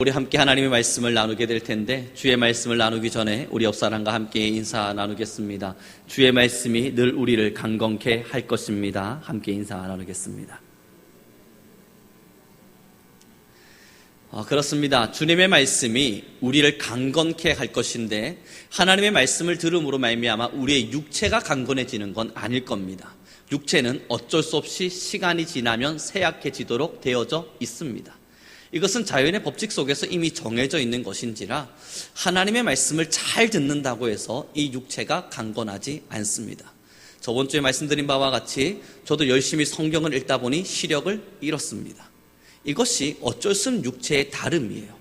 우리 함께 하나님의 말씀을 나누게 될 텐데, 주의 말씀을 나누기 전에 우리 옆 사람과 함께 인사 나누겠습니다. 주의 말씀이 늘 우리를 강건케 할 것입니다. 함께 인사 나누겠습니다. 그렇습니다. 주님의 말씀이 우리를 강건케 할 것인데, 하나님의 말씀을 들음으로 말미암아 우리의 육체가 강건해지는 건 아닐 겁니다. 육체는 어쩔 수 없이 시간이 지나면 쇠약해지도록 되어져 있습니다. 이것은 자연의 법칙 속에서 이미 정해져 있는 것인지라 하나님의 말씀을 잘 듣는다고 해서 이 육체가 강건하지 않습니다. 저번 주에 말씀드린 바와 같이 저도 열심히 성경을 읽다 보니 시력을 잃었습니다. 이것이 어쩔 수 없는 육체의 다름이에요.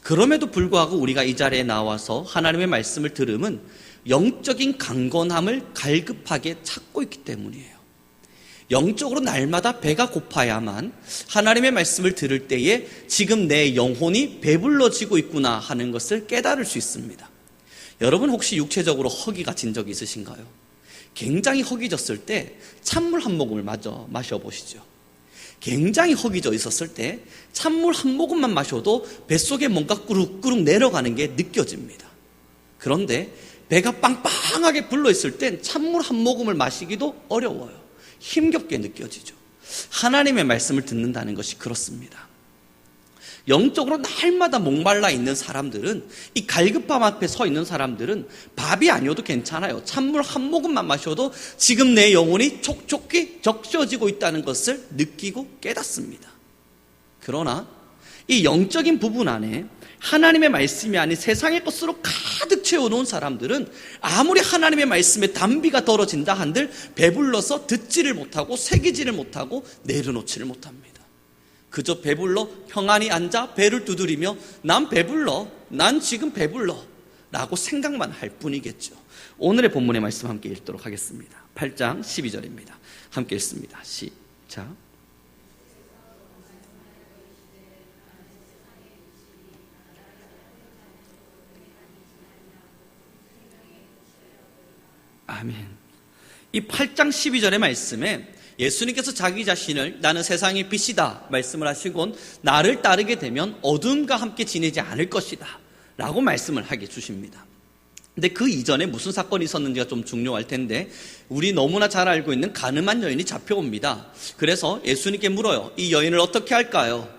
그럼에도 불구하고 우리가 이 자리에 나와서 하나님의 말씀을 들으면 영적인 강건함을 갈급하게 찾고 있기 때문이에요. 영적으로 날마다 배가 고파야만 하나님의 말씀을 들을 때에 지금 내 영혼이 배불러지고 있구나 하는 것을 깨달을 수 있습니다. 여러분 혹시 육체적으로 허기가 진 적이 있으신가요? 굉장히 허기졌을 때 찬물 한 모금을 마셔보시죠. 굉장히 허기져 있었을 때 찬물 한 모금만 마셔도 뱃속에 뭔가 꾸룩꾸룩 내려가는 게 느껴집니다. 그런데 배가 빵빵하게 불러있을 땐 찬물 한 모금을 마시기도 어려워요. 힘겹게 느껴지죠. 하나님의 말씀을 듣는다는 것이 그렇습니다. 영적으로 날마다 목말라 있는 사람들은, 이 갈급함 앞에 서 있는 사람들은 밥이 아니어도 괜찮아요. 찬물 한 모금만 마셔도 지금 내 영혼이 촉촉히 적셔지고 있다는 것을 느끼고 깨닫습니다. 그러나 이 영적인 부분 안에 하나님의 말씀이 아닌 세상의 것으로 가득 채워놓은 사람들은 아무리 하나님의 말씀에 단비가 떨어진다 한들 배불러서 듣지를 못하고 새기지를 못하고 내려놓지를 못합니다. 그저 배불러 평안히 앉아 배를 두드리며 난 배불러, 난 지금 배불러 라고 생각만 할 뿐이겠죠. 오늘의 본문의 말씀 함께 읽도록 하겠습니다. 8장 12절입니다. 함께 읽습니다. 시작. 아멘. 이 8장 12절의 말씀에 예수님께서 자기 자신을 나는 세상의 빛이다 말씀을 하시곤 나를 따르게 되면 어둠과 함께 지내지 않을 것이다 라고 말씀을 하게 주십니다. 근데 그 이전에 무슨 사건이 있었는지가 좀 중요할 텐데, 우리 너무나 잘 알고 있는 가늠한 여인이 잡혀옵니다. 그래서 예수님께 물어요. 이 여인을 어떻게 할까요?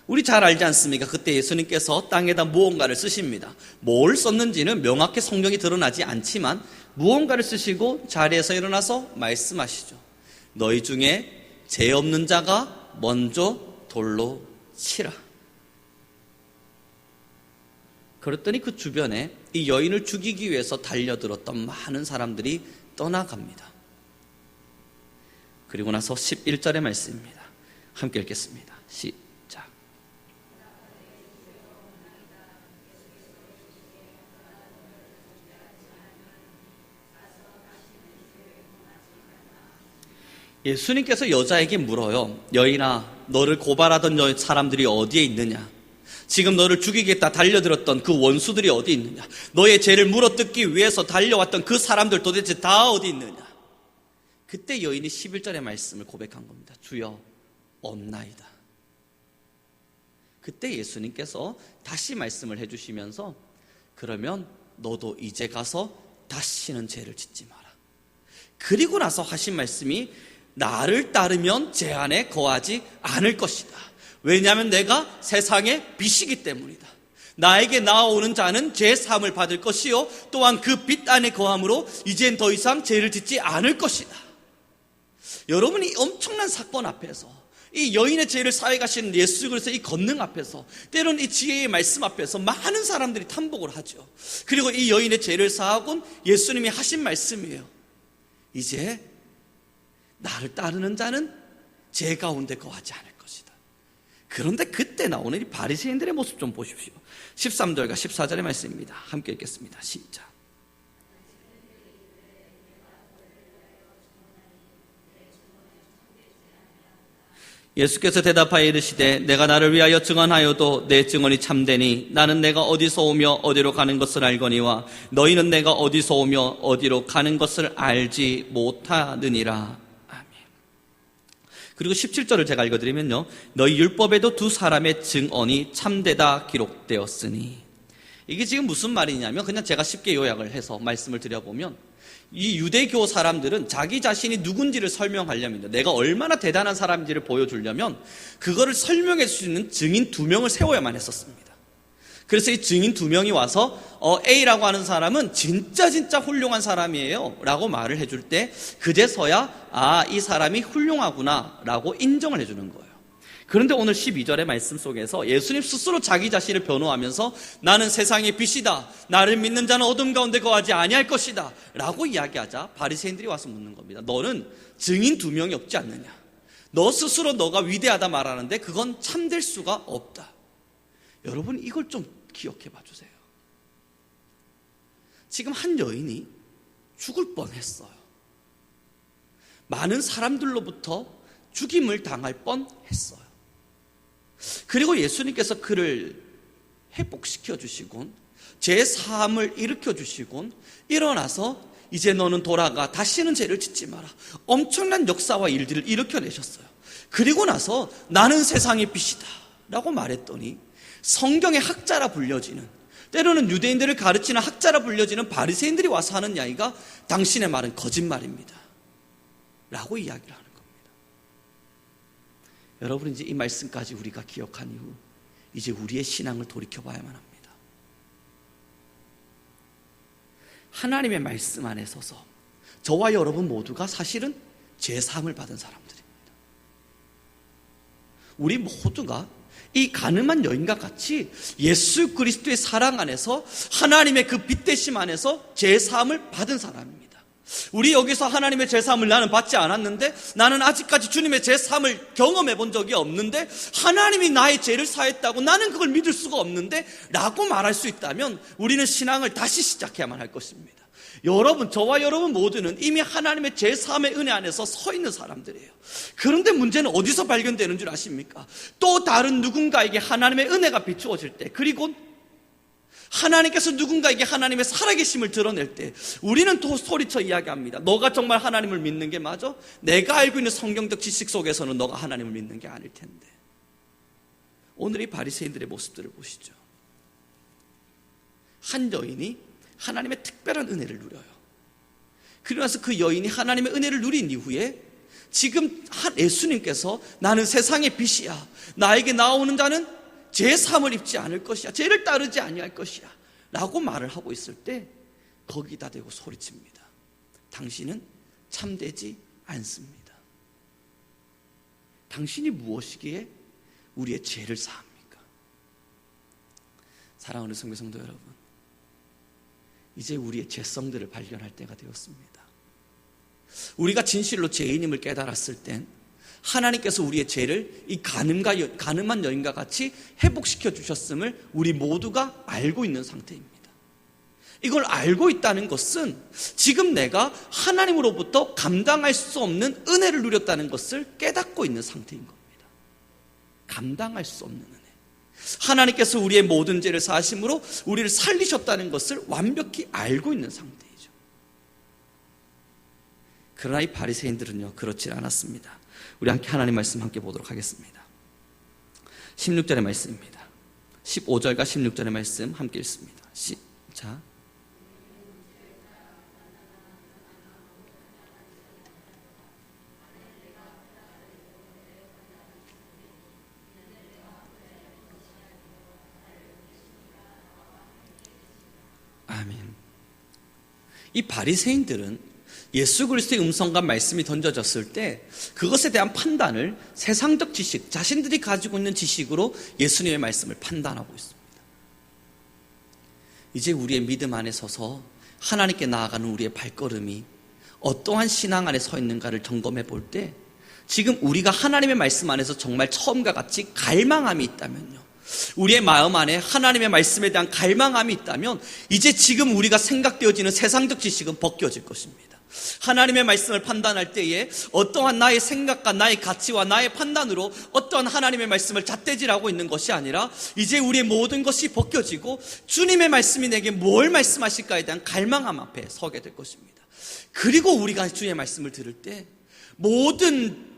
우리 잘 알지 않습니까? 그때 예수님께서 땅에다 무언가를 쓰십니다. 뭘 썼는지는 명확히 성경이 드러나지 않지만 무언가를 쓰시고 자리에서 일어나서 말씀하시죠. 너희 중에 죄 없는 자가 먼저 돌로 치라. 그랬더니 그 주변에 이 여인을 죽이기 위해서 달려들었던 많은 사람들이 떠나갑니다. 그리고 나서 11절의 말씀입니다. 함께 읽겠습니다. 시작. 예수님께서 여자에게 물어요. 여인아, 너를 고발하던 사람들이 어디에 있느냐? 지금 너를 죽이겠다 달려들었던 그 원수들이 어디 있느냐? 너의 죄를 물어뜯기 위해서 달려왔던 그 사람들 도대체 다 어디 있느냐? 그때 여인이 11절의 말씀을 고백한 겁니다. 주여, 없나이다. 그때 예수님께서 다시 말씀을 해주시면서 그러면 너도 이제 가서 다시는 죄를 짓지 마라. 그리고 나서 하신 말씀이 나를 따르면 죄 안에 거하지 않을 것이다. 왜냐하면 내가 세상의 빛이기 때문이다. 나에게 나아오는 자는 죄 사함을 받을 것이요 또한 그 빛 안에 거함으로 이젠 더 이상 죄를 짓지 않을 것이다. 여러분이 엄청난 사건 앞에서, 이 여인의 죄를 사해 가시는 예수 그리스도의 이 권능 앞에서, 때로는 이 지혜의 말씀 앞에서 많은 사람들이 탄복을 하죠. 그리고 이 여인의 죄를 사하곤 예수님이 하신 말씀이에요. 이제 나를 따르는 자는 죄 가운데 거하지 않을 것이다. 그런데 그때 나오는 이 바리새인들의 모습 좀 보십시오. 13절과 14절의 말씀입니다. 함께 읽겠습니다. 시작. 예수께서 대답하여 이르시되 내가 나를 위하여 증언하여도 내 증언이 참되니 나는 내가 어디서 오며 어디로 가는 것을 알거니와 너희는 내가 어디서 오며 어디로 가는 것을 알지 못하느니라. 아멘. 그리고 17절을 제가 읽어드리면요, 너희 율법에도 두 사람의 증언이 참되다 기록되었으니. 이게 지금 무슨 말이냐면, 그냥 제가 쉽게 요약을 해서 말씀을 드려보면, 이 유대교 사람들은 자기 자신이 누군지를 설명하려면, 내가 얼마나 대단한 사람인지를 보여주려면 그거를 설명해 줄 수 있는 증인 2명을 세워야만 했었습니다. 그래서 이 증인 2명이 와서 A라고 하는 사람은 진짜 훌륭한 사람이에요 라고 말을 해줄 때, 그제서야 이 사람이 훌륭하구나 라고 인정을 해주는 거예요. 그런데 오늘 12절의 말씀 속에서 예수님 스스로 자기 자신을 변호하면서 나는 세상의 빛이다, 나를 믿는 자는 어둠 가운데 거하지 아니할 것이다 라고 이야기하자 바리새인들이 와서 묻는 겁니다. 너는 증인 2명이 없지 않느냐, 너 스스로 너가 위대하다 말하는데 그건 참될 수가 없다. 여러분, 이걸 좀 기억해 봐 주세요. 지금 한 여인이 죽을 뻔했어요. 많은 사람들로부터 죽임을 당할 뻔했어요. 그리고 예수님께서 그를 회복시켜 주시곤 제 사함을 일으켜 주시곤 일어나서 이제 너는 돌아가 다시는 죄를 짓지 마라, 엄청난 역사와 일들을 일으켜내셨어요. 그리고 나서 나는 세상의 빛이다 라고 말했더니, 성경의 학자라 불려지는, 때로는 유대인들을 가르치는 학자라 불려지는 바리새인들이 와서 하는 이야기가 당신의 말은 거짓말입니다 라고 이야기를 하는 겁니다. 여러분, 이제 이 말씀까지 우리가 기억한 이후 이제 우리의 신앙을 돌이켜봐야만 합니다. 하나님의 말씀 안에 서서 저와 여러분 모두가 사실은 죄사함을 받은 사람들입니다. 우리 모두가 이 가늠한 여인과 같이 예수 그리스도의 사랑 안에서, 하나님의 그 빛대심 안에서 죄사함을 받은 사람입니다. 우리 여기서 하나님의 죄사함을 나는 받지 않았는데, 나는 아직까지 주님의 죄사함을 경험해 본 적이 없는데, 하나님이 나의 죄를 사했다고 나는 그걸 믿을 수가 없는데 라고 말할 수 있다면 우리는 신앙을 다시 시작해야만 할 것입니다. 여러분, 저와 여러분 모두는 이미 하나님의 죄사함의 은혜 안에서 서 있는 사람들이에요. 그런데 문제는 어디서 발견되는 줄 아십니까? 또 다른 누군가에게 하나님의 은혜가 비추어질 때, 그리고 하나님께서 누군가에게 하나님의 살아계심을 드러낼 때 우리는 또 소리쳐 이야기합니다. 너가 정말 하나님을 믿는 게 맞아? 내가 알고 있는 성경적 지식 속에서는 너가 하나님을 믿는 게 아닐 텐데. 오늘 이 바리새인들의 모습들을 보시죠. 한 여인이 하나님의 특별한 은혜를 누려요. 그러고 나서 그 여인이 하나님의 은혜를 누린 이후에 지금 예수님께서 나는 세상의 빛이야, 나에게 나오는 자는 죄 사함을 입지 않을 것이야, 죄를 따르지 아니할 것이야 라고 말을 하고 있을 때 거기다 대고 소리칩니다. 당신은 참되지 않습니다. 당신이 무엇이기에 우리의 죄를 사합니까? 사랑하는 성도 여러분, 이제 우리의 죄성들을 발견할 때가 되었습니다. 우리가 진실로 죄인임을 깨달았을 땐 하나님께서 우리의 죄를 이 가늠한 여인과 같이 회복시켜 주셨음을 우리 모두가 알고 있는 상태입니다. 이걸 알고 있다는 것은 지금 내가 하나님으로부터 감당할 수 없는 은혜를 누렸다는 것을 깨닫고 있는 상태인 겁니다. 감당할 수 없는 은혜. 하나님께서 우리의 모든 죄를 사하심으로 우리를 살리셨다는 것을 완벽히 알고 있는 상태이죠. 그러나 이 바리새인들은요, 그렇지 않았습니다. 우리 함께 하나님 말씀 함께 보도록 하겠습니다. 16절의 말씀입니다. 15절과 16절의 말씀 함께 읽습니다. 시작. 아멘. 이 바리새인들은 예수 그리스도의 음성과 말씀이 던져졌을 때 그것에 대한 판단을 세상적 지식, 자신들이 가지고 있는 지식으로 예수님의 말씀을 판단하고 있습니다. 이제 우리의 믿음 안에 서서 하나님께 나아가는 우리의 발걸음이 어떠한 신앙 안에 서 있는가를 점검해 볼 때, 지금 우리가 하나님의 말씀 안에서 정말 처음과 같이 갈망함이 있다면요, 우리의 마음 안에 하나님의 말씀에 대한 갈망함이 있다면 이제 지금 우리가 생각되어지는 세상적 지식은 벗겨질 것입니다. 하나님의 말씀을 판단할 때에 어떠한 나의 생각과 나의 가치와 나의 판단으로 어떠한 하나님의 말씀을 잣대질하고 있는 것이 아니라 이제 우리의 모든 것이 벗겨지고 주님의 말씀이 내게 뭘 말씀하실까에 대한 갈망함 앞에 서게 될 것입니다. 그리고 우리가 주의 말씀을 들을 때 모든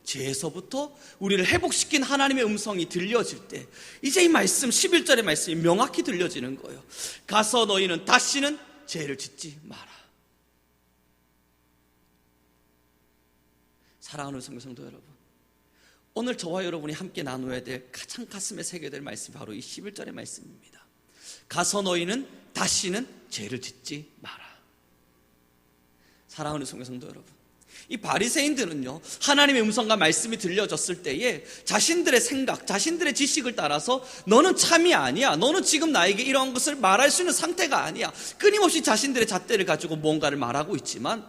죄에서부터 우리를 회복시킨 하나님의 음성이 들려질 때 이제 이 말씀 11절의 말씀이 명확히 들려지는 거예요. 가서 너희는 다시는 죄를 짓지 마라. 사랑하는 성도 여러분, 오늘 저와 여러분이 함께 나눠야 될 가장 가슴에 새겨야 될 말씀이 바로 이 11절의 말씀입니다. 가서 너희는 다시는 죄를 짓지 마라. 사랑하는 성도 여러분, 이 바리새인들은요, 하나님의 음성과 말씀이 들려졌을 때에 자신들의 생각, 자신들의 지식을 따라서 너는 참이 아니야, 너는 지금 나에게 이러한 것을 말할 수 있는 상태가 아니야, 끊임없이 자신들의 잣대를 가지고 뭔가를 말하고 있지만,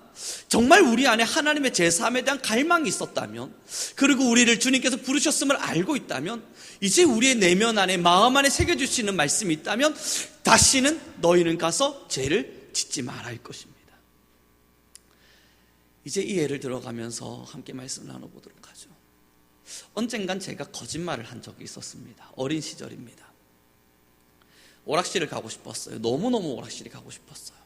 정말 우리 안에 하나님의 제3에 대한 갈망이 있었다면, 그리고 우리를 주님께서 부르셨음을 알고 있다면, 이제 우리의 내면 안에, 마음 안에 새겨주시는 말씀이 있다면 다시는 너희는 가서 죄를 짓지 말아 할 것입니다. 이제 이 예를 들어가면서 함께 말씀을 나눠보도록 하죠. 언젠간 제가 거짓말을 한 적이 있었습니다. 어린 시절입니다. 오락실을 가고 싶었어요. 너무너무 오락실이 가고 싶었어요.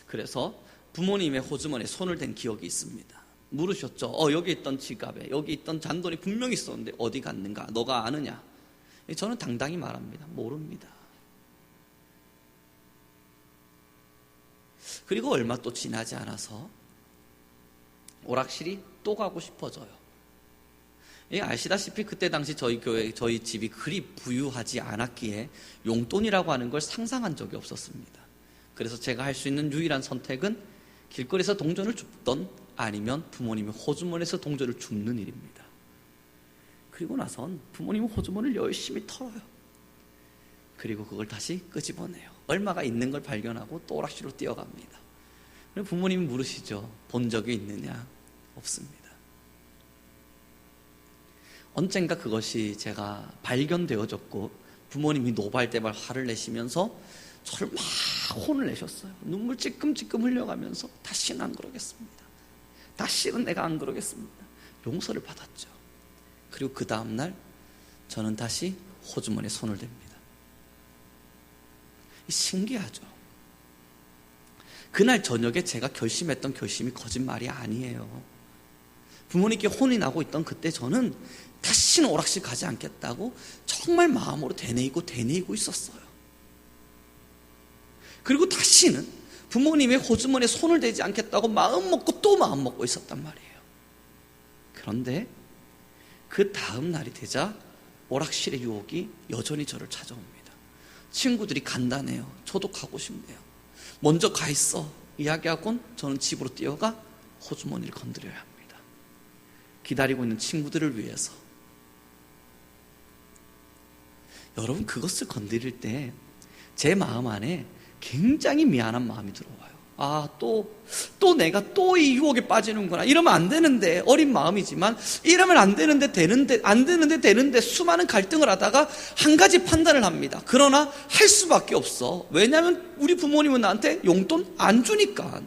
그래서 부모님의 호주머니에 손을 댄 기억이 있습니다. 물으셨죠. 여기 있던 지갑에 여기 있던 잔돈이 분명히 있었는데 어디 갔는가? 너가 아느냐? 저는 당당히 말합니다. 모릅니다. 그리고 얼마 또 지나지 않아서 오락실이 또 가고 싶어져요. 아시다시피 그때 당시 저희 교회, 저희 집이 그리 부유하지 않았기에 용돈이라고 하는 걸 상상한 적이 없었습니다. 그래서 제가 할 수 있는 유일한 선택은 길거리에서 동전을 줍던 아니면 부모님의 호주머니에서 동전을 줍는 일입니다. 그리고 나선 부모님의 호주머니를 열심히 털어요. 그리고 그걸 다시 끄집어내요. 얼마가 있는 걸 발견하고 또 오락실로 뛰어갑니다. 부모님이 물으시죠. 본 적이 있느냐? 없습니다. 언젠가 그것이 제가 발견되어졌고 부모님이 노발대발 화를 내시면서 저를 막 혼을 내셨어요. 눈물 찔끔찔끔 흘려가면서 다시는 안 그러겠습니다. 다시는 내가 안 그러겠습니다. 용서를 받았죠. 그리고 그 다음날 저는 다시 호주머니에 손을 댑니다. 신기하죠. 그날 저녁에 제가 결심했던 결심이 거짓말이 아니에요. 부모님께 혼이 나고 있던 그때 저는 다시는 오락실 가지 않겠다고 정말 마음으로 되뇌이고 있었어요. 그리고 다시는 부모님의 호주머니에 손을 대지 않겠다고 마음 먹고 또 마음 먹고 있었단 말이에요. 그런데 그 다음 날이 되자 오락실의 유혹이 여전히 저를 찾아옵니다. 친구들이 간다네요. 저도 가고 싶네요. 먼저 가 있어 이야기하곤 저는 집으로 뛰어가 호주머니를 건드려야 합니다. 기다리고 있는 친구들을 위해서. 여러분, 그것을 건드릴 때 제 마음 안에 굉장히 미안한 마음이 들어와요. 또 내가 또 이 유혹에 빠지는구나. 이러면 안 되는데, 어린 마음이지만 이러면 안 되는데 되는데 수많은 갈등을 하다가 한 가지 판단을 합니다. 그러나 할 수밖에 없어. 왜냐하면 우리 부모님은 나한테 용돈 안 주니까.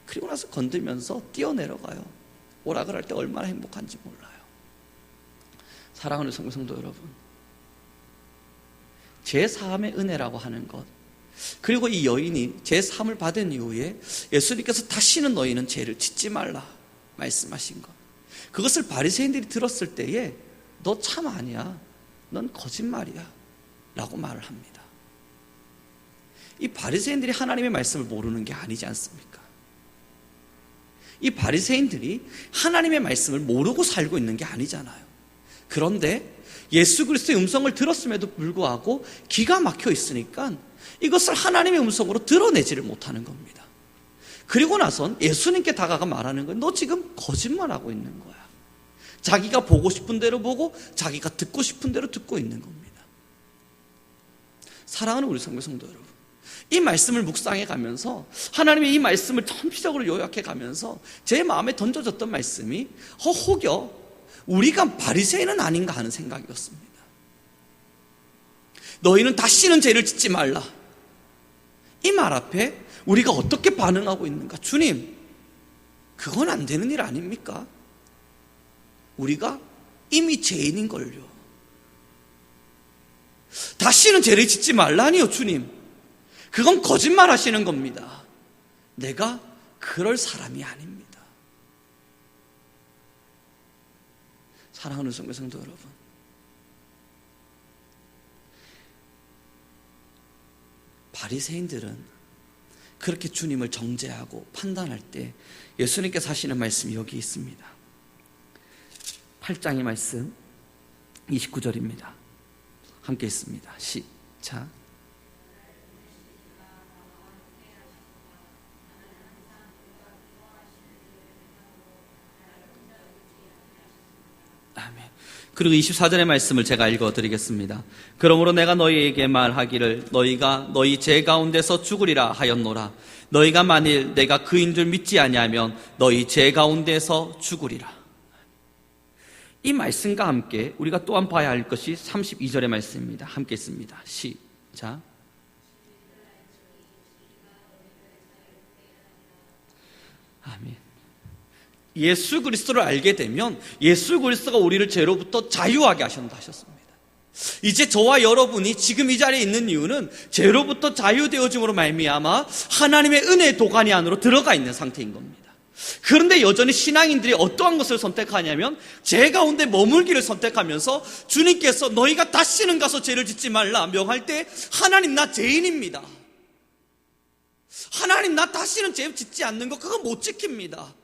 그리고 나서 건들면서 뛰어내려가요. 오락을 할 때 얼마나 행복한지 몰라요. 사랑하는 성도 여러분, 제3의 은혜라고 하는 것, 그리고 이 여인이 제3을 받은 이후에 예수님께서 다시는 너희는 죄를 짓지 말라 말씀하신 것, 그것을 바리새인들이 들었을 때에 너 참 아니야, 넌 거짓말이야 라고 말을 합니다. 이 바리새인들이 하나님의 말씀을 모르는 게 아니지 않습니까? 이 바리새인들이 하나님의 말씀을 모르고 살고 있는 게 아니잖아요. 그런데 예수 그리스도의 음성을 들었음에도 불구하고 기가 막혀 있으니까 이것을 하나님의 음성으로 드러내지를 못하는 겁니다. 그리고 나선 예수님께 다가가 말하는 거예요. 너 지금 거짓말하고 있는 거야. 자기가 보고 싶은 대로 보고 자기가 듣고 싶은 대로 듣고 있는 겁니다. 사랑하는 우리 성도 여러분, 이 말씀을 묵상해 가면서 하나님의 이 말씀을 전피적으로 요약해 가면서 제 마음에 던져졌던 말씀이 혹여 우리가 바리새인은 아닌가 하는 생각이었습니다. 너희는 다시는 죄를 짓지 말라. 이 말 앞에 우리가 어떻게 반응하고 있는가? 주님, 그건 안 되는 일 아닙니까? 우리가 이미 죄인인걸요. 다시는 죄를 짓지 말라니요, 주님. 그건 거짓말 하시는 겁니다. 내가 그럴 사람이 아닙니다. 사랑하는 성도 여러분, 바리새인들은 그렇게 주님을 정죄하고 판단할 때 예수님께서 하시는 말씀이 여기 있습니다. 8장의 말씀 29절입니다. 함께 있습니다. 시작. 아멘. 그리고 24절의 말씀을 제가 읽어드리겠습니다. 그러므로 내가 너희에게 말하기를 너희가 너희 죄 가운데서 죽으리라 하였노라. 너희가 만일 내가 그인 줄 믿지 아니하면 너희 죄 가운데서 죽으리라. 이 말씀과 함께 우리가 또한 봐야 할 것이 32절의 말씀입니다. 함께 있습니다. 시작. 아멘. 예수 그리스도를 알게 되면 예수 그리스도가 우리를 죄로부터 자유하게 하신다 하셨습니다. 이제 저와 여러분이 지금 이 자리에 있는 이유는 죄로부터 자유되어짐으로 말미암아 하나님의 은혜의 도가니 안으로 들어가 있는 상태인 겁니다. 그런데 여전히 신앙인들이 어떠한 것을 선택하냐면 죄 가운데 머물기를 선택하면서 주님께서 너희가 다시는 가서 죄를 짓지 말라 명할 때 하나님 나 죄인입니다, 하나님 나 다시는 죄 짓지 않는 거 그거 못 지킵니다.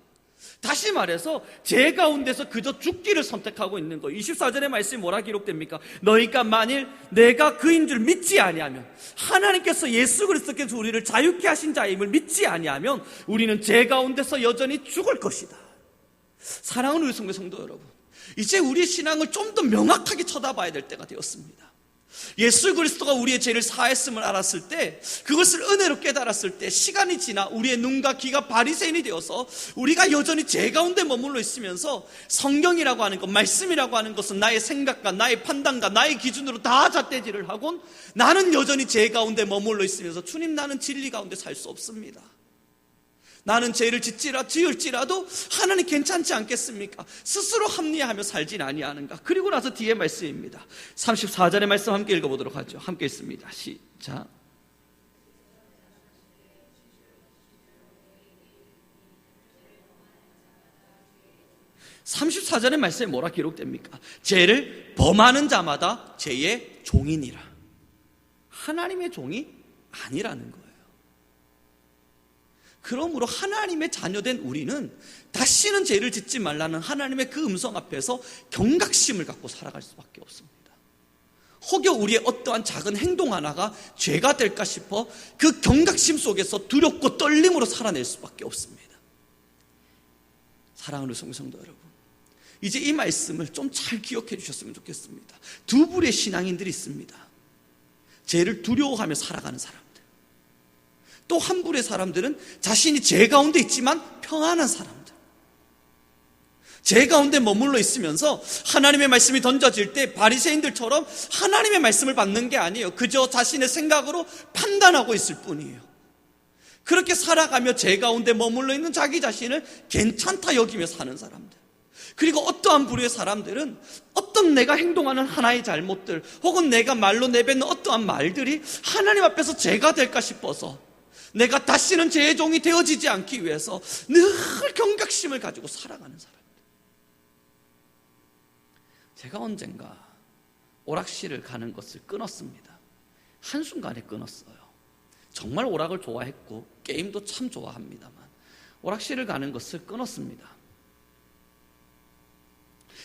다시 말해서 죄 가운데서 그저 죽기를 선택하고 있는 거. 24절의 말씀이 뭐라 기록됩니까? 너희가 만일 내가 그인 줄 믿지 아니하면, 하나님께서 예수 그리스도께서 우리를 자유케 하신 자임을 믿지 아니하면 우리는 죄 가운데서 여전히 죽을 것이다. 사랑하는 우리 성도 여러분, 이제 우리의 신앙을 좀 더 명확하게 쳐다봐야 될 때가 되었습니다. 예수 그리스도가 우리의 죄를 사했음을 알았을 때, 그것을 은혜로 깨달았을 때 시간이 지나 우리의 눈과 귀가 바리새인이 되어서 우리가 여전히 죄 가운데 머물러 있으면서 성경이라고 하는 것, 말씀이라고 하는 것은 나의 생각과 나의 판단과 나의 기준으로 다 잣대질을 하곤 나는 여전히 죄 가운데 머물러 있으면서 주님 나는 진리 가운데 살 수 없습니다, 나는 죄를 지을지라도 하나님 괜찮지 않겠습니까? 스스로 합리화하며 살진 아니하는가? 그리고 나서 뒤에 말씀입니다. 34절의 말씀 함께 읽어보도록 하죠. 함께 있습니다. 시작. (34절의) 말씀에 뭐라 기록됩니까? 죄를 범하는 자마다 죄의 종이니라. 하나님의 종이 아니라는 거예요. 그러므로 하나님의 자녀된 우리는 다시는 죄를 짓지 말라는 하나님의 그 음성 앞에서 경각심을 갖고 살아갈 수밖에 없습니다. 혹여 우리의 어떠한 작은 행동 하나가 죄가 될까 싶어 그 경각심 속에서 두렵고 떨림으로 살아낼 수밖에 없습니다. 사랑하는 성도 여러분, 이제 이 말씀을 좀 잘 기억해 주셨으면 좋겠습니다. 두 부류의 신앙인들이 있습니다. 죄를 두려워하며 살아가는 사람, 또 한 부류의 사람들은 자신이 죄 가운데 있지만 평안한 사람들, 죄 가운데 머물러 있으면서 하나님의 말씀이 던져질 때 바리새인들처럼 하나님의 말씀을 받는 게 아니에요. 그저 자신의 생각으로 판단하고 있을 뿐이에요. 그렇게 살아가며 죄 가운데 머물러 있는 자기 자신을 괜찮다 여기며 사는 사람들, 그리고 어떠한 부류의 사람들은 어떤 내가 행동하는 하나의 잘못들 혹은 내가 말로 내뱉는 어떠한 말들이 하나님 앞에서 죄가 될까 싶어서 내가 다시는 죄의 종이 되어지지 않기 위해서 늘 경각심을 가지고 살아가는 사람들. 제가 언젠가 오락실을 가는 것을 끊었습니다. 한순간에 끊었어요. 정말 오락을 좋아했고 게임도 참 좋아합니다만 오락실을 가는 것을 끊었습니다.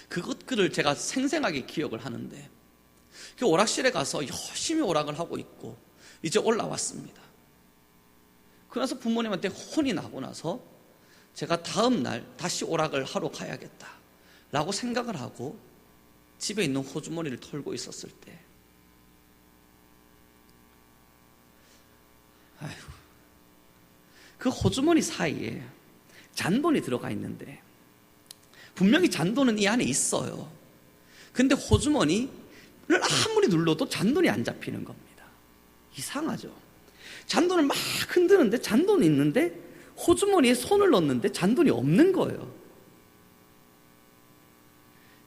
그것들을 제가 생생하게 기억을 하는데, 그 오락실에 가서 열심히 오락을 하고 있고 이제 올라왔습니다. 그래서 부모님한테 혼이 나고 나서 제가 다음 날 다시 오락을 하러 가야겠다 라고 생각을 하고 집에 있는 호주머니를 털고 있었을 때, 그 호주머니 사이에 잔돈이 들어가 있는데 분명히 잔돈은 이 안에 있어요. 근데 호주머니를 아무리 눌러도 잔돈이 안 잡히는 겁니다. 이상하죠? 잔돈을 막 흔드는데 잔돈이 있는데 호주머니에 손을 넣는데 잔돈이 없는 거예요.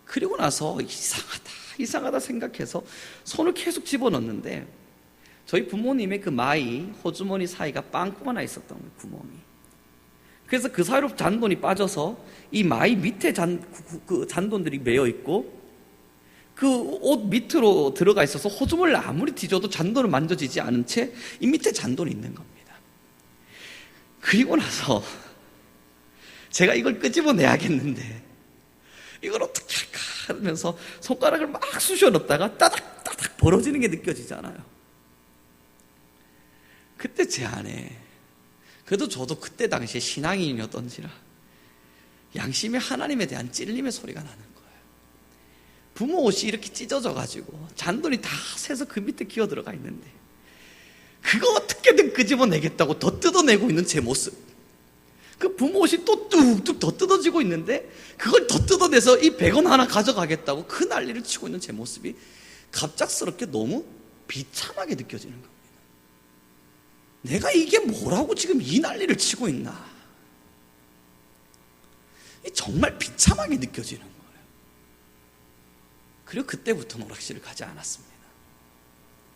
그리고 나서 이상하다 생각해서 손을 계속 집어넣는데 저희 부모님의 그 마이 호주머니 사이가 빵꾸가 나 있었던 거예요, 구멍이. 그래서 그 사이로 잔돈이 빠져서 이 마이 밑에 그 잔돈들이 매여 있고 그 옷 밑으로 들어가 있어서 호주머니를 아무리 뒤져도 잔돈을 만져지지 않은 채 이 밑에 잔돈이 있는 겁니다. 그리고 나서 제가 이걸 끄집어내야겠는데 이걸 어떻게 할까 하면서 손가락을 막 쑤셔 넣다가 따닥따닥 벌어지는 게 느껴지잖아요. 그때 제 안에, 그래도 저도 그때 당시에 신앙인이었던지라 양심의 하나님에 대한 찔림의 소리가 나는 거예요. 부모 옷이 이렇게 찢어져가지고 잔돈이 다 새서 그 밑에 기어 들어가 있는데 그거 어떻게든 끄집어내겠다고 더 뜯어내고 있는 제 모습, 그 부모 옷이 또 뚝뚝 더 뜯어지고 있는데 그걸 더 뜯어내서 이 100원 하나 가져가겠다고 그 난리를 치고 있는 제 모습이 갑작스럽게 너무 비참하게 느껴지는 겁니다. 내가 이게 뭐라고 지금 이 난리를 치고 있나, 정말 비참하게 느껴지는 거예요. 그리고 그때부터 오락실을 가지 않았습니다.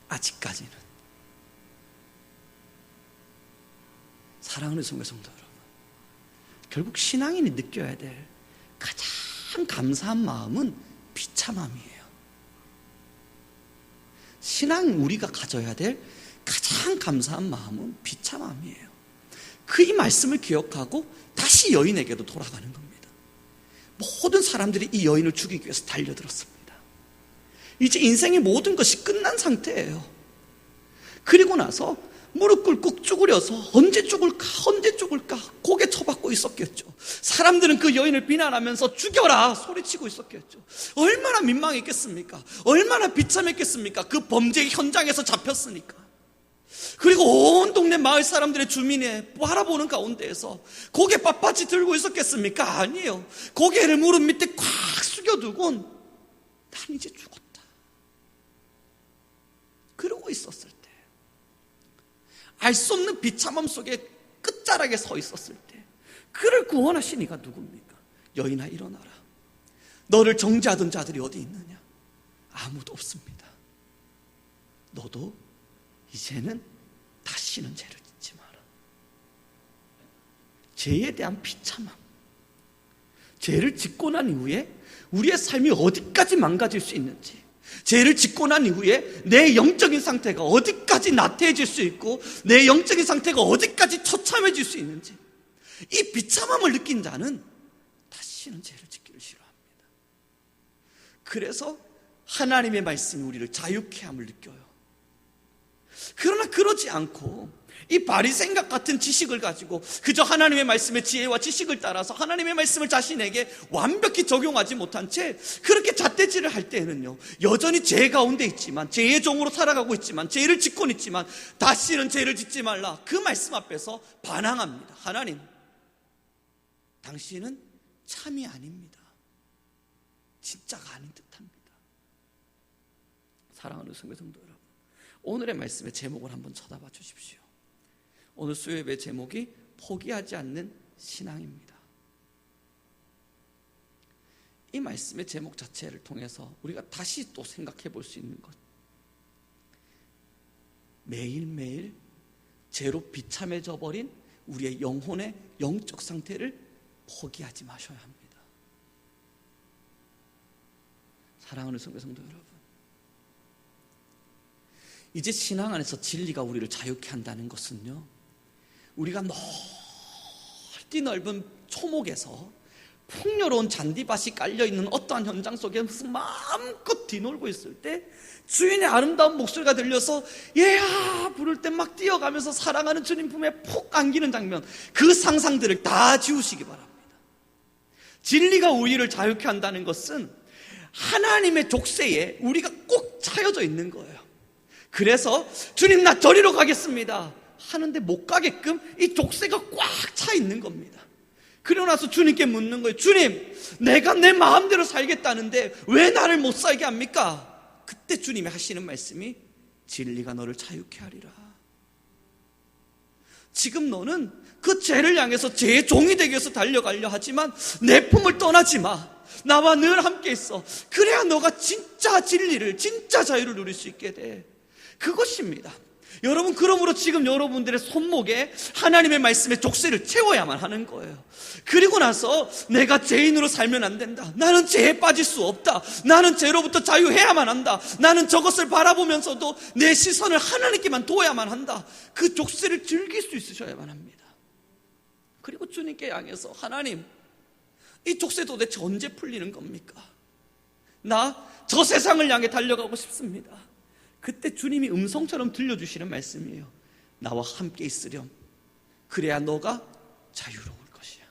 아직까지는. 사랑하는 성도 여러분, 결국 신앙인이 느껴야 될 가장 감사한 마음은 비참함이에요. 신앙 우리가 가져야 될 가장 감사한 마음은 비참함이에요. 그 이 말씀을 기억하고 다시 여인에게도 돌아가는 겁니다. 모든 사람들이 이 여인을 죽이기 위해서 달려들었습니다. 이제 인생의 모든 것이 끝난 상태예요. 그리고 나서 무릎 꿇고 쭈그려서 언제 죽을까 고개 쳐박고 있었겠죠. 사람들은 그 여인을 비난하면서 죽여라 소리치고 있었겠죠. 얼마나 민망했겠습니까? 얼마나 비참했겠습니까? 그 범죄 현장에서 잡혔으니까. 그리고 온 동네 마을 사람들의 주민이 바라보는 가운데에서 고개 빳빳이 들고 있었겠습니까? 아니에요. 고개를 무릎 밑에 콱 숙여두곤 난 이제 죽었다 그러고 있었을 때, 알 수 없는 비참함 속에 끝자락에 서 있었을 때 그를 구원하신 이가 누굽니까? 여인아 일어나라. 너를 정죄하던 자들이 어디 있느냐? 아무도 없습니다. 너도 이제는 다시는 죄를 짓지 마라. 죄에 대한 비참함, 죄를 짓고 난 이후에 우리의 삶이 어디까지 망가질 수 있는지, 죄를 짓고 난 이후에 내 영적인 상태가 어디까지 나태해질 수 있고 내 영적인 상태가 어디까지 처참해질 수 있는지, 이 비참함을 느낀 자는 다시는 죄를 짓기를 싫어합니다. 그래서 하나님의 말씀이 우리를 자유케 함을 느껴요. 그러나 그러지 않고 이 바리새인과 같은 지식을 가지고 그저 하나님의 말씀의 지혜와 지식을 따라서 하나님의 말씀을 자신에게 완벽히 적용하지 못한 채 그렇게 잣대질을 할 때에는요, 여전히 죄 가운데 있지만, 죄의 종으로 살아가고 있지만, 죄를 짓곤 있지만 다시는 죄를 짓지 말라, 그 말씀 앞에서 반항합니다. 하나님, 당신은 참이 아닙니다. 진짜가 아닌 듯합니다. 사랑하는 성도 여러분, 오늘의 말씀의 제목을 한번 쳐다봐 주십시오. 오늘 수요예배 제목이 포기하지 않는 신앙입니다. 이 말씀의 제목 자체를 통해서 우리가 다시 또 생각해 볼 수 있는 것, 매일매일 죄로 비참해져 버린 우리의 영혼의 영적 상태를 포기하지 마셔야 합니다. 사랑하는 성도 여러분, 이제 신앙 안에서 진리가 우리를 자유케 한다는 것은요, 우리가 넓디 넓은 초목에서 풍요로운 잔디밭이 깔려있는 어떠한 현장 속에 무슨 마음껏 뒤놀고 있을 때 주인의 아름다운 목소리가 들려서 얘야 부를 때 막 뛰어가면서 사랑하는 주님 품에 푹 안기는 장면, 그 상상들을 다 지우시기 바랍니다. 진리가 우리를 자유케 한다는 것은 하나님의 족쇄에 우리가 꼭 차여져 있는 거예요. 그래서 주님 나 저리로 가겠습니다 하는데 못 가게끔 이 족쇄가 꽉 차 있는 겁니다. 그러고 나서 주님께 묻는 거예요. 주님, 내가 내 마음대로 살겠다는데 왜 나를 못 살게 합니까? 그때 주님이 하시는 말씀이 진리가 너를 자유케 하리라. 지금 너는 그 죄를 향해서 죄의 종이 되기 위해서 달려가려 하지만 내 품을 떠나지 마. 나와 늘 함께 있어. 그래야 너가 진짜 진리를, 진짜 자유를 누릴 수 있게 돼. 그것입니다. 여러분, 그러므로 지금 여러분들의 손목에 하나님의 말씀의 족쇄를 채워야만 하는 거예요. 그리고 나서 내가 죄인으로 살면 안 된다. 나는 죄에 빠질 수 없다. 나는 죄로부터 자유해야만 한다. 나는 저것을 바라보면서도 내 시선을 하나님께만 둬야만 한다. 그 족쇄를 즐길 수 있으셔야만 합니다. 그리고 주님께 향해서 하나님, 이 족쇄 도대체 언제 풀리는 겁니까? 나 저 세상을 향해 달려가고 싶습니다. 그때 주님이 음성처럼 들려주시는 말씀이에요. 나와 함께 있으렴. 그래야 너가 자유로울 것이야.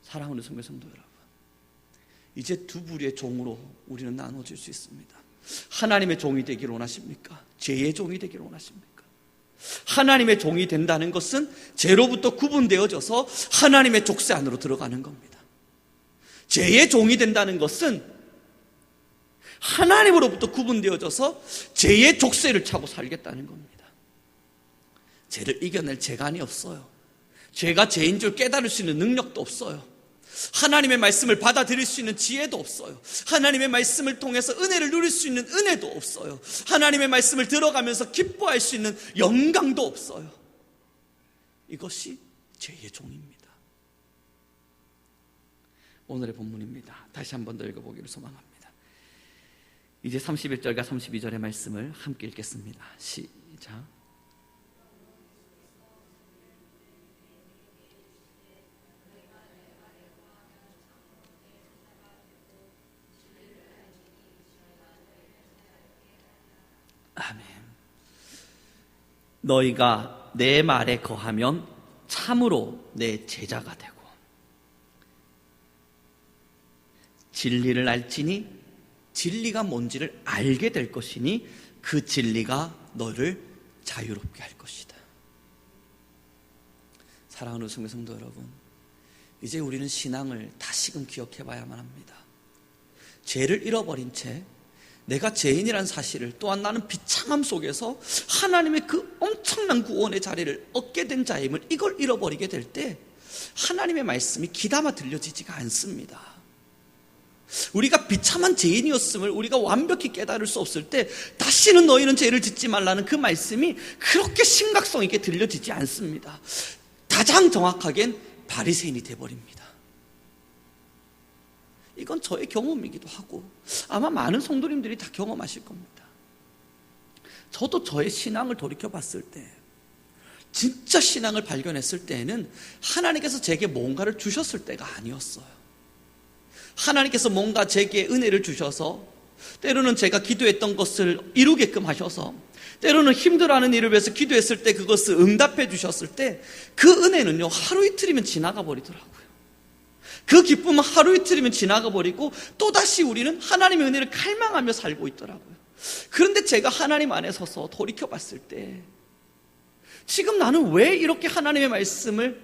사랑하는 성도 여러분, 이제 두 부류의 종으로 우리는 나눠질 수 있습니다. 하나님의 종이 되기를 원하십니까? 죄의 종이 되기를 원하십니까? 하나님의 종이 된다는 것은 죄로부터 구분되어져서 하나님의 족쇄 안으로 들어가는 겁니다. 죄의 종이 된다는 것은 하나님으로부터 구분되어져서 죄의 족쇄를 차고 살겠다는 겁니다. 죄를 이겨낼 재간이 없어요. 죄가 죄인 줄 깨달을 수 있는 능력도 없어요. 하나님의 말씀을 받아들일 수 있는 지혜도 없어요. 하나님의 말씀을 통해서 은혜를 누릴 수 있는 은혜도 없어요. 하나님의 말씀을 들어가면서 기뻐할 수 있는 영광도 없어요. 이것이 죄의 종입니다. 오늘의 본문입니다. 다시 한 번 더 읽어보기를 소망합니다. 이제 31절과 32절의 말씀을 함께 읽겠습니다. 시작. 아멘. 너희가 내 말에 거하면 참으로 내 제자가 되고 진리를 알지니 진리가 뭔지를 알게 될 것이니 그 진리가 너를 자유롭게 할 것이다. 사랑하는 성도 여러분, 이제 우리는 신앙을 다시금 기억해 봐야만 합니다. 죄를 잃어버린 채 내가 죄인이라는 사실을, 또한 나는 비참함 속에서 하나님의 그 엄청난 구원의 자리를 얻게 된 자임을, 이걸 잃어버리게 될 때 하나님의 말씀이 귀담아 들려지지가 않습니다. 우리가 비참한 죄인이었음을 우리가 완벽히 깨달을 수 없을 때 다시는 너희는 죄를 짓지 말라는 그 말씀이 그렇게 심각성 있게 들려지지 않습니다. 가장 정확하게는 바리새인이 돼버립니다. 이건 저의 경험이기도 하고 아마 많은 성도님들이 다 경험하실 겁니다. 저도 저의 신앙을 돌이켜봤을 때, 진짜 신앙을 발견했을 때에는 하나님께서 제게 뭔가를 주셨을 때가 아니었어요. 하나님께서 뭔가 제게 은혜를 주셔서, 때로는 제가 기도했던 것을 이루게끔 하셔서, 때로는 힘들어하는 일을 위해서 기도했을 때 그것을 응답해 주셨을 때 그 은혜는요, 하루 이틀이면 지나가 버리더라고요. 그 기쁨은 하루 이틀이면 지나가 버리고 또다시 우리는 하나님의 은혜를 갈망하며 살고 있더라고요. 그런데 제가 하나님 안에 서서 돌이켜 봤을 때, 지금 나는 왜 이렇게 하나님의 말씀을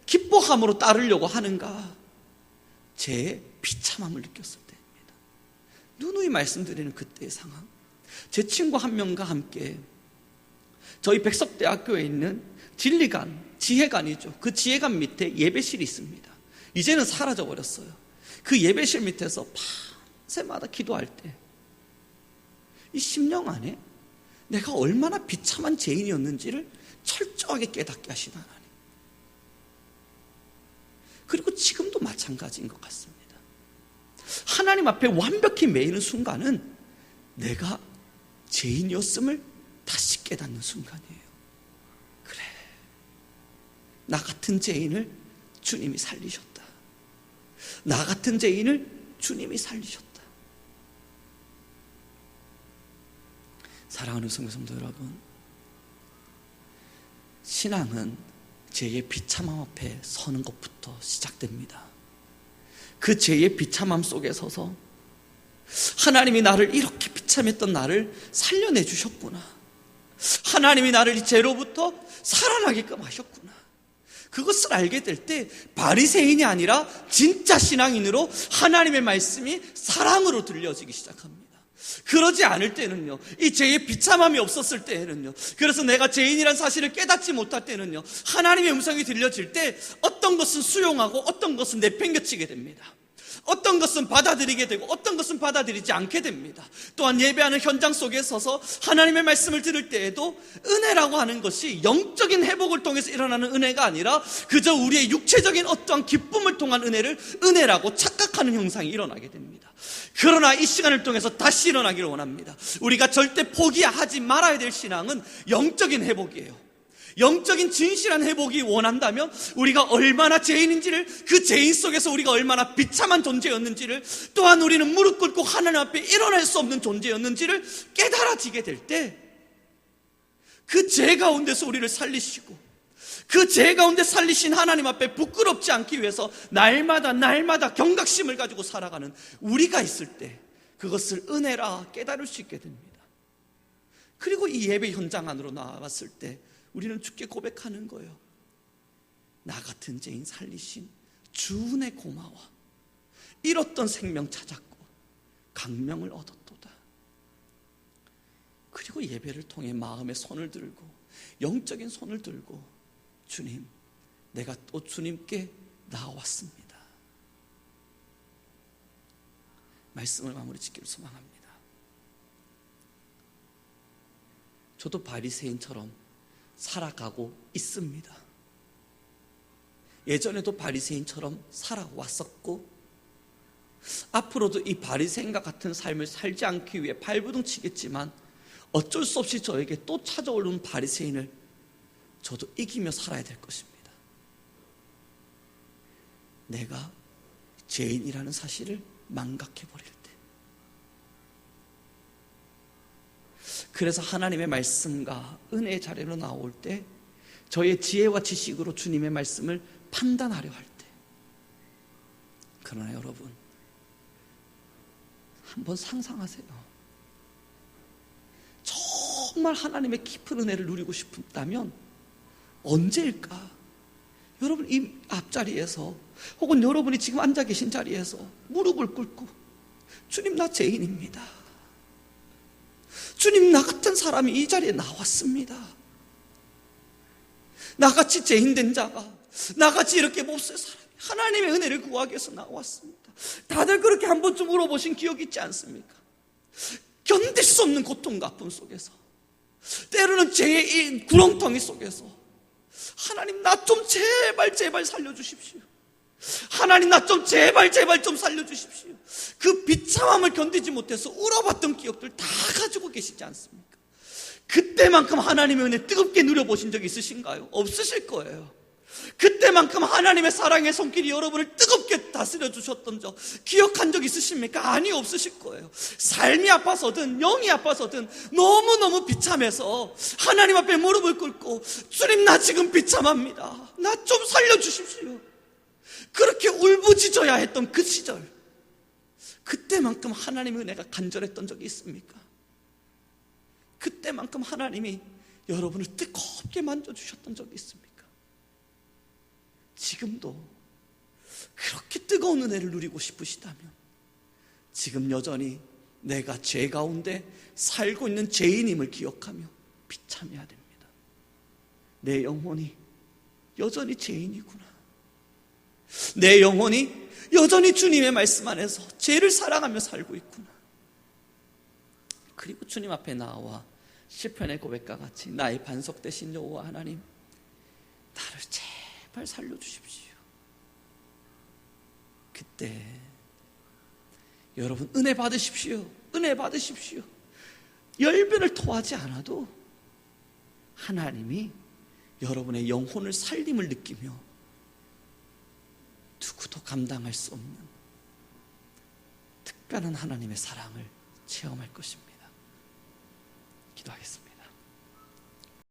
기뻐함으로 따르려고 하는가? 제 비참함을 느꼈을 때입니다. 누누이 말씀드리는 그때의 상황. 제 친구 한 명과 함께 저희 백석대학교에 있는 진리관, 지혜관이죠. 그 지혜관 밑에 예배실이 있습니다. 이제는 사라져버렸어요. 그 예배실 밑에서 밤새마다 기도할 때 이 심령 안에 내가 얼마나 비참한 죄인이었는지를 철저하게 깨닫게 하신 하나님. 그리고 지금도 마찬가지인 것 같습니다. 하나님 앞에 완벽히 매이는 순간은 내가 죄인이었음을 다시 깨닫는 순간이에요. 그래, 나 같은 죄인을 주님이 살리셨다. 나 같은 죄인을 주님이 살리셨다. 사랑하는 성도 여러분, 신앙은 죄의 비참함 앞에 서는 것부터 시작됩니다. 그 죄의 비참함 속에 서서 하나님이 나를 이렇게 비참했던 나를 살려내 주셨구나. 하나님이 나를 이 죄로부터 살아나게끔 하셨구나. 그것을 알게 될 때 바리새인이 아니라 진짜 신앙인으로 하나님의 말씀이 사랑으로 들려지기 시작합니다. 그러지 않을 때는요, 이 죄의 비참함이 없었을 때에는요, 그래서 내가 죄인이란 사실을 깨닫지 못할 때는요, 하나님의 음성이 들려질 때 어떤 것은 수용하고 어떤 것은 내팽겨치게 됩니다. 어떤 것은 받아들이게 되고 어떤 것은 받아들이지 않게 됩니다. 또한 예배하는 현장 속에 서서 하나님의 말씀을 들을 때에도 은혜라고 하는 것이 영적인 회복을 통해서 일어나는 은혜가 아니라 그저 우리의 육체적인 어떠한 기쁨을 통한 은혜를 은혜라고 착각하는 형상이 일어나게 됩니다. 그러나 이 시간을 통해서 다시 일어나기를 원합니다. 우리가 절대 포기하지 말아야 될 신앙은 영적인 회복이에요. 영적인 진실한 회복이 원한다면 우리가 얼마나 죄인인지를, 그 죄인 속에서 우리가 얼마나 비참한 존재였는지를, 또한 우리는 무릎 꿇고 하나님 앞에 일어날 수 없는 존재였는지를 깨달아지게 될 때 그 죄 가운데서 우리를 살리시고 그 죄 가운데 살리신 하나님 앞에 부끄럽지 않기 위해서 날마다 경각심을 가지고 살아가는 우리가 있을 때 그것을 은혜라 깨달을 수 있게 됩니다. 그리고 이 예배 현장 안으로 나왔을 때 우리는 주께 고백하는 거예요. 나 같은 죄인 살리신 주 은혜 고마워. 잃었던 생명 찾았고 강명을 얻었도다. 그리고 예배를 통해 마음의 손을 들고 영적인 손을 들고 주님, 내가 또 주님께 나왔습니다. 말씀을 마무리 짓기를 소망합니다. 저도 바리새인처럼 살아가고 있습니다. 예전에도 바리새인처럼 살아왔었고 앞으로도 이 바리새인과 같은 삶을 살지 않기 위해 발부둥치겠지만 어쩔 수 없이 저에게 또 찾아오는 바리새인을 저도 이기며 살아야 될 것입니다. 내가 죄인이라는 사실을 망각해버릴 때. 그래서 하나님의 말씀과 은혜의 자리로 나올 때 저의 지혜와 지식으로 주님의 말씀을 판단하려 할 때. 그러나 여러분, 한번 상상하세요. 정말 하나님의 깊은 은혜를 누리고 싶다면 언제일까? 여러분 이 앞자리에서 혹은 여러분이 지금 앉아 계신 자리에서 무릎을 꿇고 주님, 나 죄인입니다. 주님, 나 같은 사람이 이 자리에 나왔습니다. 나같이 죄인된 자가, 나같이 이렇게 못쓸 사람이 하나님의 은혜를 구하기 위해서 나왔습니다. 다들 그렇게 한 번쯤 물어보신 기억이 있지 않습니까? 견딜 수 없는 고통과 아픔 속에서, 때로는 죄의 구렁텅이 속에서 하나님, 나 좀 제발 살려주십시오. 하나님, 나 좀 제발 좀 살려주십시오. 그 비참함을 견디지 못해서 울어봤던 기억들 다 가지고 계시지 않습니까? 그때만큼 하나님의 은혜 뜨겁게 누려보신 적 있으신가요? 없으실 거예요. 그때만큼 하나님의 사랑의 손길이 여러분을 뜨겁게 다스려 주셨던 적 기억한 적 있으십니까? 아니, 없으실 거예요. 삶이 아파서든 영이 아파서든 너무너무 비참해서 하나님 앞에 무릎을 꿇고 주님, 나 지금 비참합니다. 나 좀 살려주십시오. 그렇게 울부짖어야 했던 그 시절, 그때만큼 하나님의 은혜가 간절했던 적이 있습니까? 그때만큼 하나님이 여러분을 뜨겁게 만져주셨던 적이 있습니까? 지금도 그렇게 뜨거운 은혜를 누리고 싶으시다면 지금 여전히 내가 죄 가운데 살고 있는 죄인임을 기억하며 비참해야 됩니다. 내 영혼이 여전히 죄인이구나. 내 영혼이 여전히 주님의 말씀 안에서 죄를 사랑하며 살고 있구나. 그리고 주님 앞에 나와 시편의 고백과 같이 나의 반석 되신 여호와 하나님, 나를 제발 살려주십시오. 그때 여러분 은혜 받으십시오. 은혜 받으십시오. 열변을 토하지 않아도 하나님이 여러분의 영혼을 살림을 느끼며 누구도 감당할 수 없는 특별한 하나님의 사랑을 체험할 것입니다. 기도하겠습니다.